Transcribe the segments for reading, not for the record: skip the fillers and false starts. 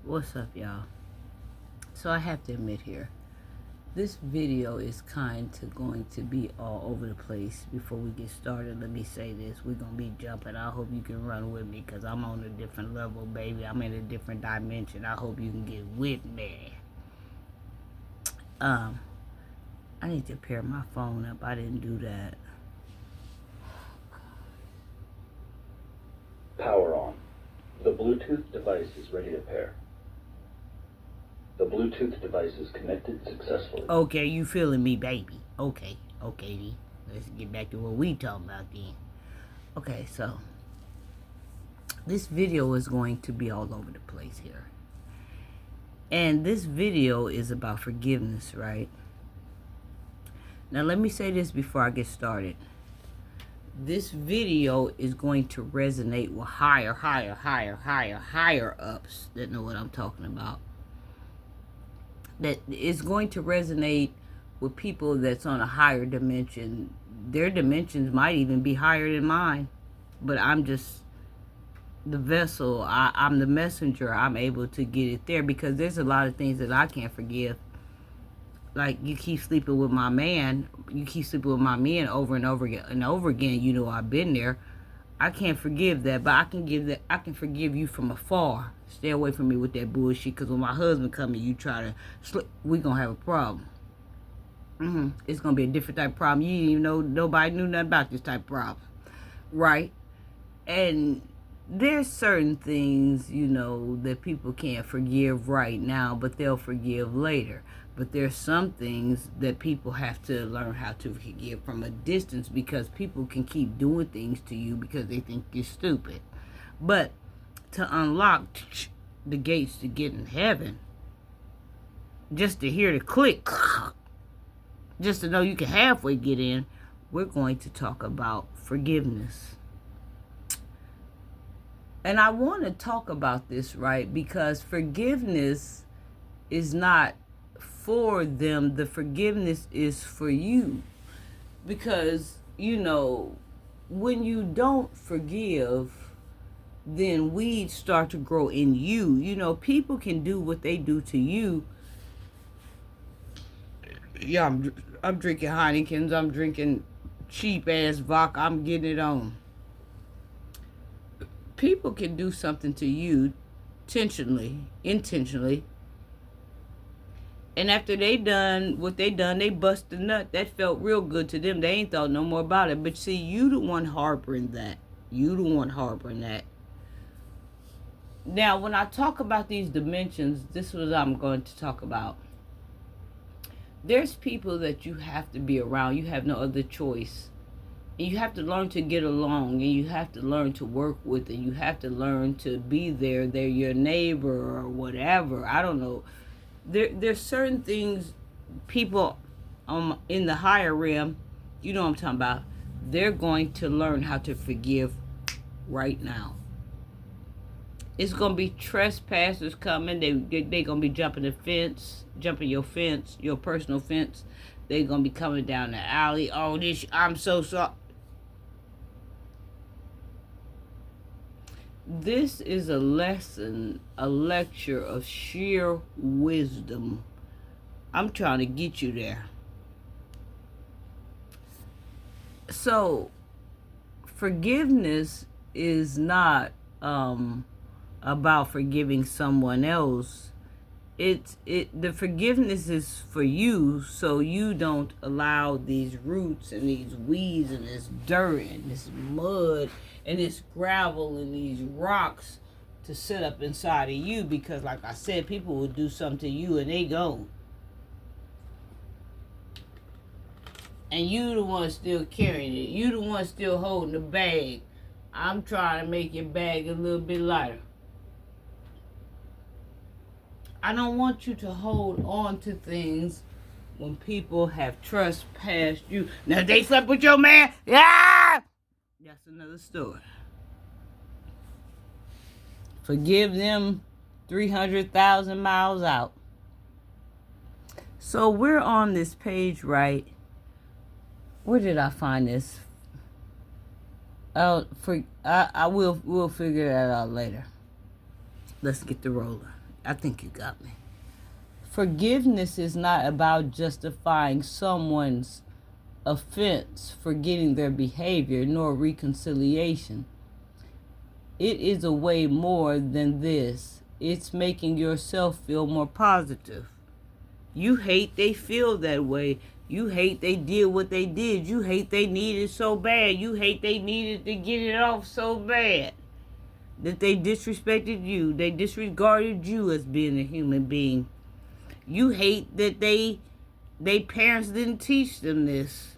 What's up, y'all? So I have to admit here, this video is going to be all over the place. Before we get started, let me say this. We're going to be jumping. I hope you can run with me because I'm on a different level, baby. I'm in a different dimension. I hope you can get with me. I need to pair my phone up. I didn't do that. Power on. The Bluetooth device is ready to pair. The Bluetooth device is connected successfully. Okay, you feeling me, baby. Okay, then. Let's get back to what we talking about then. Okay, so this video is going to be all over the place here. And this video is about forgiveness, right? Now, let me say this before I get started. This video is going to resonate with higher ups that know what I'm talking about. That is going to resonate with people that's on a higher dimension. Their dimensions might even be higher than mine. But I'm just the vessel. I'm the messenger. I'm able to get it there because there's a lot of things that I can't forgive. Like, you keep sleeping with my man. You keep sleeping with my men over and over again. You know I've been there. I can't forgive that, but I can forgive you from afar. Stay away from me with that bullshit, because when my husband comes and you try to slip, we're going to have a problem. It's going to be a different type of problem. You didn't even know, nobody knew nothing about this type of problem. Right? And there's certain things, that people can't forgive right now, but they'll forgive later. But there's some things that people have to learn how to forgive from a distance, because people can keep doing things to you because they think you're stupid. But to unlock the gates to get in heaven, just to hear the click, just to know you can halfway get in, we're going to talk about forgiveness. And I want to talk about this, right? Because forgiveness is not for them. The forgiveness is for you. Because, when you don't forgive, then weeds start to grow in you. People can do what they do to you. Yeah, I'm drinking Heineken's. I'm drinking cheap-ass vodka. I'm getting it on. People can do something to you intentionally. And after they done what they done, they bust the nut. That felt real good to them. They ain't thought no more about it. But see, you the one harboring that. Now, when I talk about these dimensions, this is what I'm going to talk about. There's people that you have to be around. You have no other choice. And you have to learn to get along, and you have to learn to work with, and you have to learn to be there. They're your neighbor or whatever. I don't know. There's certain things people in the higher realm, you know what I'm talking about, they're going to learn how to forgive right now. It's going to be trespassers coming. They going to be jumping your fence, your personal fence. They're going to be coming down the alley. Oh, I'm so sorry. This is a lesson, a lecture of sheer wisdom. I'm trying to get you there. So, forgiveness is not about forgiving someone else. The forgiveness is for you, so you don't allow these roots and these weeds and this dirt and this mud and this gravel and these rocks to sit up inside of you, because like I said, people will do something to you and they go. And you the one still carrying it. You the one still holding the bag. I'm trying to make your bag a little bit lighter. I don't want you to hold on to things when people have trespassed you. Now, if they slept with your man, that's another story. Forgive them 300,000 miles out. So we're on this page, right? Where did I find this? We'll figure that out later. Let's get the rolling. I think you got me. Forgiveness is not about justifying someone's offense, forgetting their behavior, nor reconciliation. It is a way more than this. It's making yourself feel more positive. You hate they feel that way. You hate they did what they did. You hate they needed so bad. You hate they needed to get it off so bad. That they disrespected you. They disregarded you as being a human being. You hate that they parents didn't teach them this.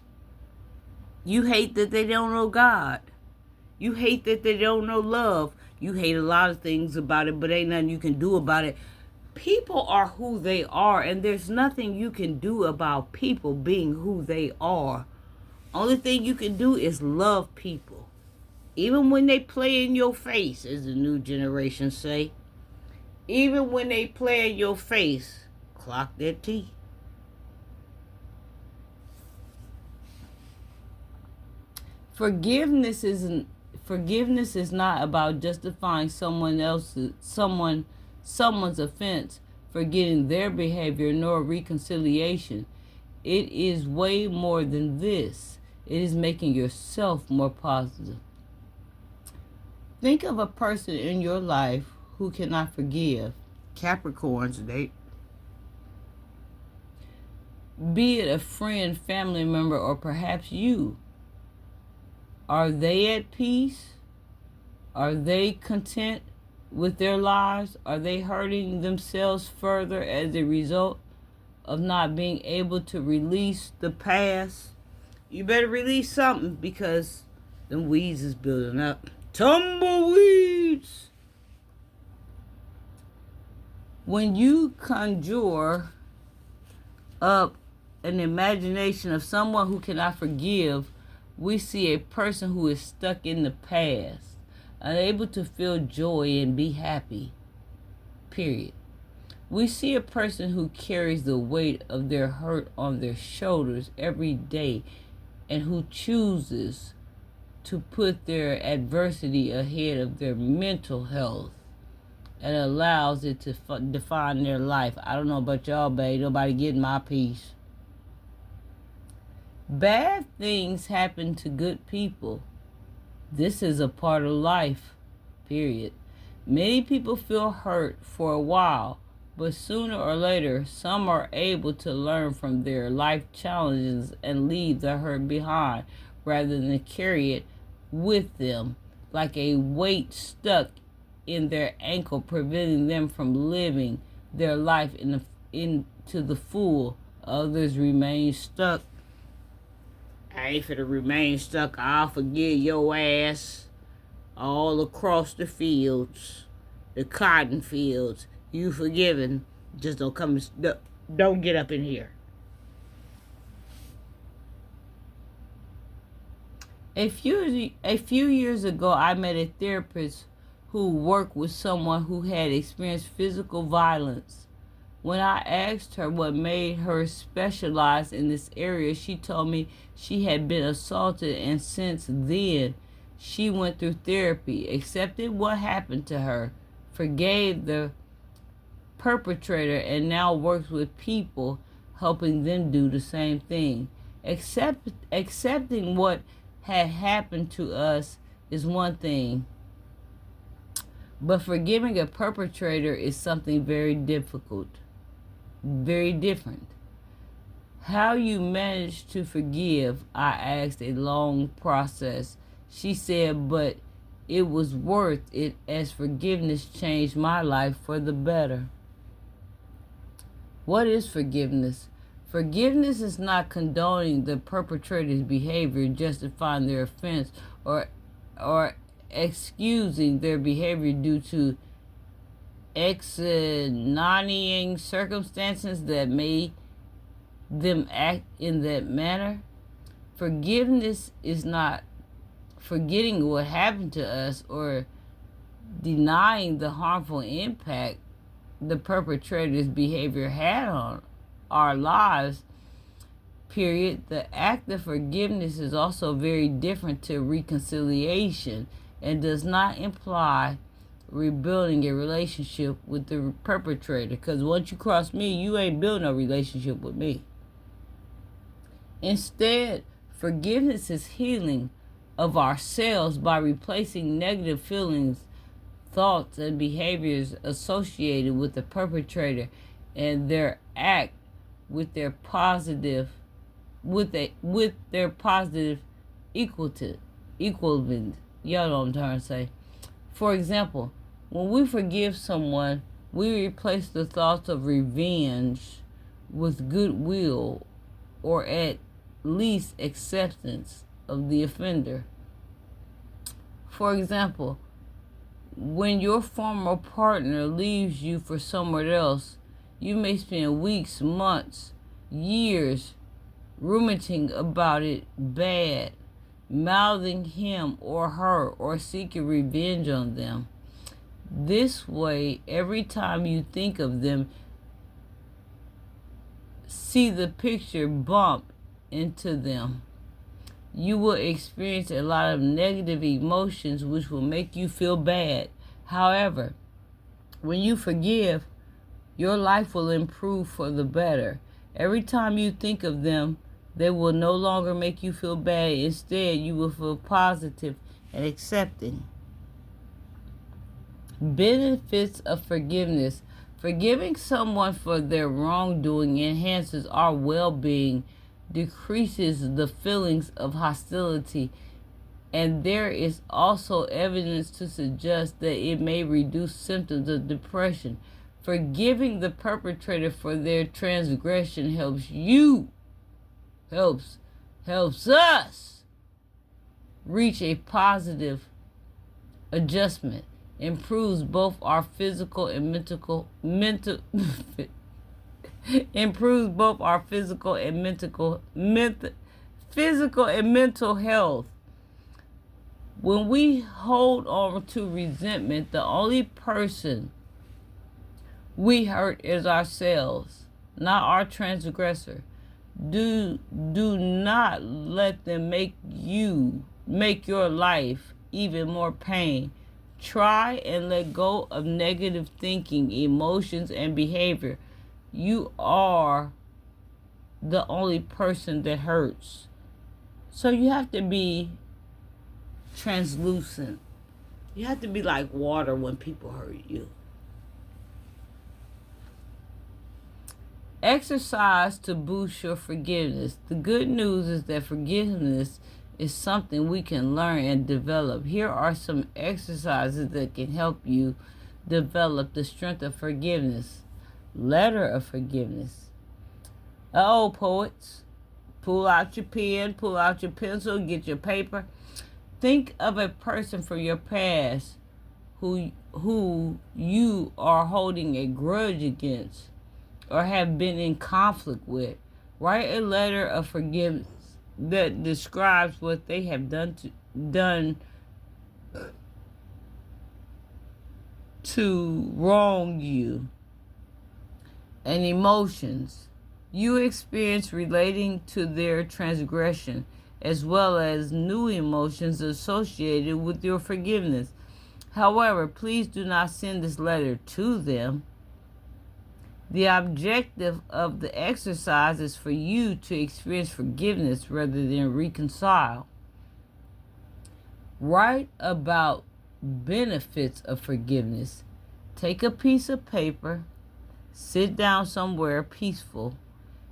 You hate that they don't know God. You hate that they don't know love. You hate a lot of things about it, but ain't nothing you can do about it. People are who they are, and there's nothing you can do about people being who they are. Only thing you can do is love people. Even when they play in your face, as the new generation say. Even when they play in your face, clock their teeth. Forgiveness is not about justifying someone's offense, forgetting their behavior, nor reconciliation. It is way more than this. It is making yourself more positive. Think of a person in your life who cannot forgive. Capricorns, they. Be it a friend, family member, or perhaps you. Are they at peace? Are they content with their lives? Are they hurting themselves further as a result of not being able to release the past? You better release something, because them weeds is building up. Tumbleweeds! When you conjure up an imagination of someone who cannot forgive, we see a person who is stuck in the past, unable to feel joy and be happy. Period. We see a person who carries the weight of their hurt on their shoulders every day, and who chooses to put their adversity ahead of their mental health and allows it to define their life. I don't know about y'all, babe. Nobody getting my piece. Bad things happen to good people. This is a part of life, period. Many people feel hurt for a while, but sooner or later, some are able to learn from their life challenges and leave the hurt behind, rather than carry it with them like a weight stuck in their ankle, preventing them from living their life into the full. Others remain stuck. I ain't finna remain stuck. I'll forgive your ass all across the fields, the cotton fields. You forgiven. Just don't get up in here. A few years ago, I met a therapist who worked with someone who had experienced physical violence. When I asked her what made her specialize in this area, she told me she had been assaulted, and since then, she went through therapy, accepted what happened to her, forgave the perpetrator, and now works with people, helping them do the same thing. Accepting what had happened to us is one thing, but forgiving a perpetrator is something very difficult. Very different. How you manage to forgive, I asked. A long process. She said, but it was worth it, as forgiveness changed my life for the better. What is forgiveness? Forgiveness is not condoning the perpetrator's behavior, justifying their offense, or excusing their behavior due to extenuating circumstances that made them act in that manner. Forgiveness is not forgetting what happened to us or denying the harmful impact the perpetrator's behavior had on our lives, period. The act of forgiveness is also very different to reconciliation and does not imply rebuilding a relationship with the perpetrator. Because once you cross me, you ain't building no relationship with me. Instead, forgiveness is healing of ourselves by replacing negative feelings, thoughts, and behaviors associated with the perpetrator and their act with their positive equivalent. Y'all know what I'm trying to say. For example, when we forgive someone, we replace the thoughts of revenge with goodwill, or at least acceptance of the offender. For example, when your former partner leaves you for somewhere else, you may spend weeks, months, years ruminating about it bad, mouthing him or her, or seeking revenge on them. This way, every time you think of them, see the picture bump into them, you will experience a lot of negative emotions which will make you feel bad. However, when you forgive, your life will improve for the better. Every time you think of them, they will no longer make you feel bad. Instead, you will feel positive and accepting. Benefits of forgiveness. Forgiving someone for their wrongdoing enhances our well-being, decreases the feelings of hostility, and there is also evidence to suggest that it may reduce symptoms of depression. Forgiving the perpetrator for their transgression helps us reach a positive adjustment, improves both our physical and mental improves both our physical and mental health. When we hold on to resentment, the only person we hurt is ourselves, not our transgressor. Do not let them make your life even more pain. Try and let go of negative thinking, emotions, and behavior. You are the only person that hurts. So you have to be translucent. You have to be like water when people hurt you. Exercise to boost your forgiveness. The good news is that forgiveness is something we can learn and develop. Here are some exercises that can help you develop the strength of forgiveness. Letter of forgiveness. Poets, pull out your pen, pull out your pencil, get your paper. Think of a person from your past who you are holding a grudge against or have been in conflict with. Write a letter of forgiveness that describes what they have done to wrong you, and emotions you experience relating to their transgression, as well as new emotions associated with your forgiveness. However, please do not send this letter to them. The objective of the exercise is for you to experience forgiveness rather than reconcile. Write about benefits of forgiveness. Take a piece of paper, sit down somewhere peaceful,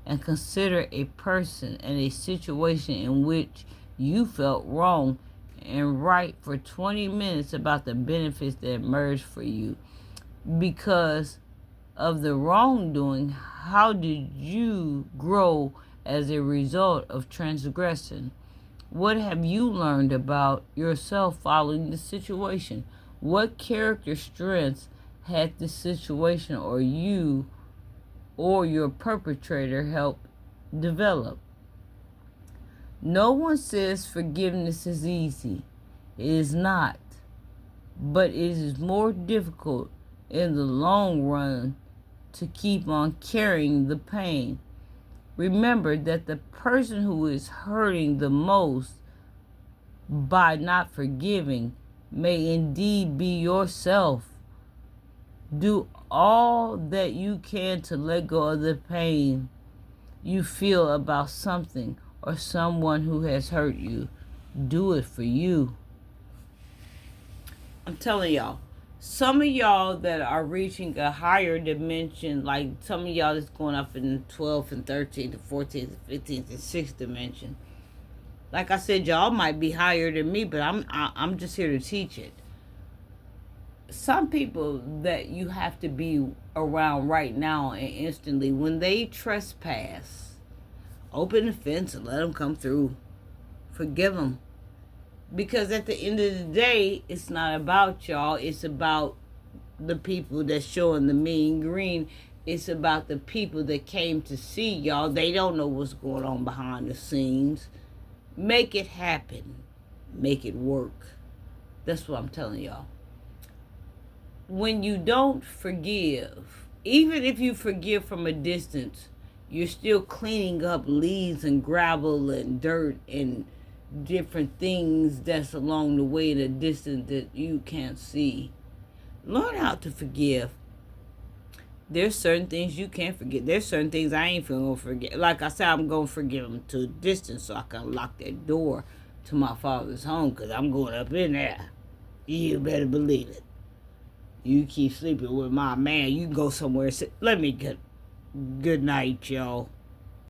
and consider a person and a situation in which you felt wrong, and write for 20 minutes about the benefits that emerged for you. Because of the wrongdoing, how did you grow as a result of transgression? What have you learned about yourself following the situation? What character strengths had the situation or you or your perpetrator helped develop? No one says forgiveness is easy. It is not. But it is more difficult in the long run to keep on carrying the pain. Remember that the person who is hurting the most by not forgiving may indeed be yourself. Do all that you can to let go of the pain you feel about something or someone who has hurt you. Do it for you. I'm telling y'all, some of y'all that are reaching a higher dimension, like some of y'all that's going up in 12th and 13th and 14th and 15th and 6th dimension. Like I said, y'all might be higher than me, but I'm just here to teach it. Some people that you have to be around right now and instantly, when they trespass, open the fence and let them come through. Forgive them. Because at the end of the day, it's not about y'all. It's about the people that's showing the mean green. It's about the people that came to see y'all. They don't know what's going on behind the scenes. Make it happen. Make it work. That's what I'm telling y'all. When you don't forgive, even if you forgive from a distance, you're still cleaning up leaves and gravel and dirt and different things that's along the way in a distance that you can't see. Learn how to forgive. There's certain things you can't forget. There's certain things I ain't gonna forget. Like I said, I'm gonna forgive them to a distance so I can lock that door to my father's home, because I'm going up in there. You better believe it. You keep sleeping with my man, you can go somewhere. Let me get good night, y'all.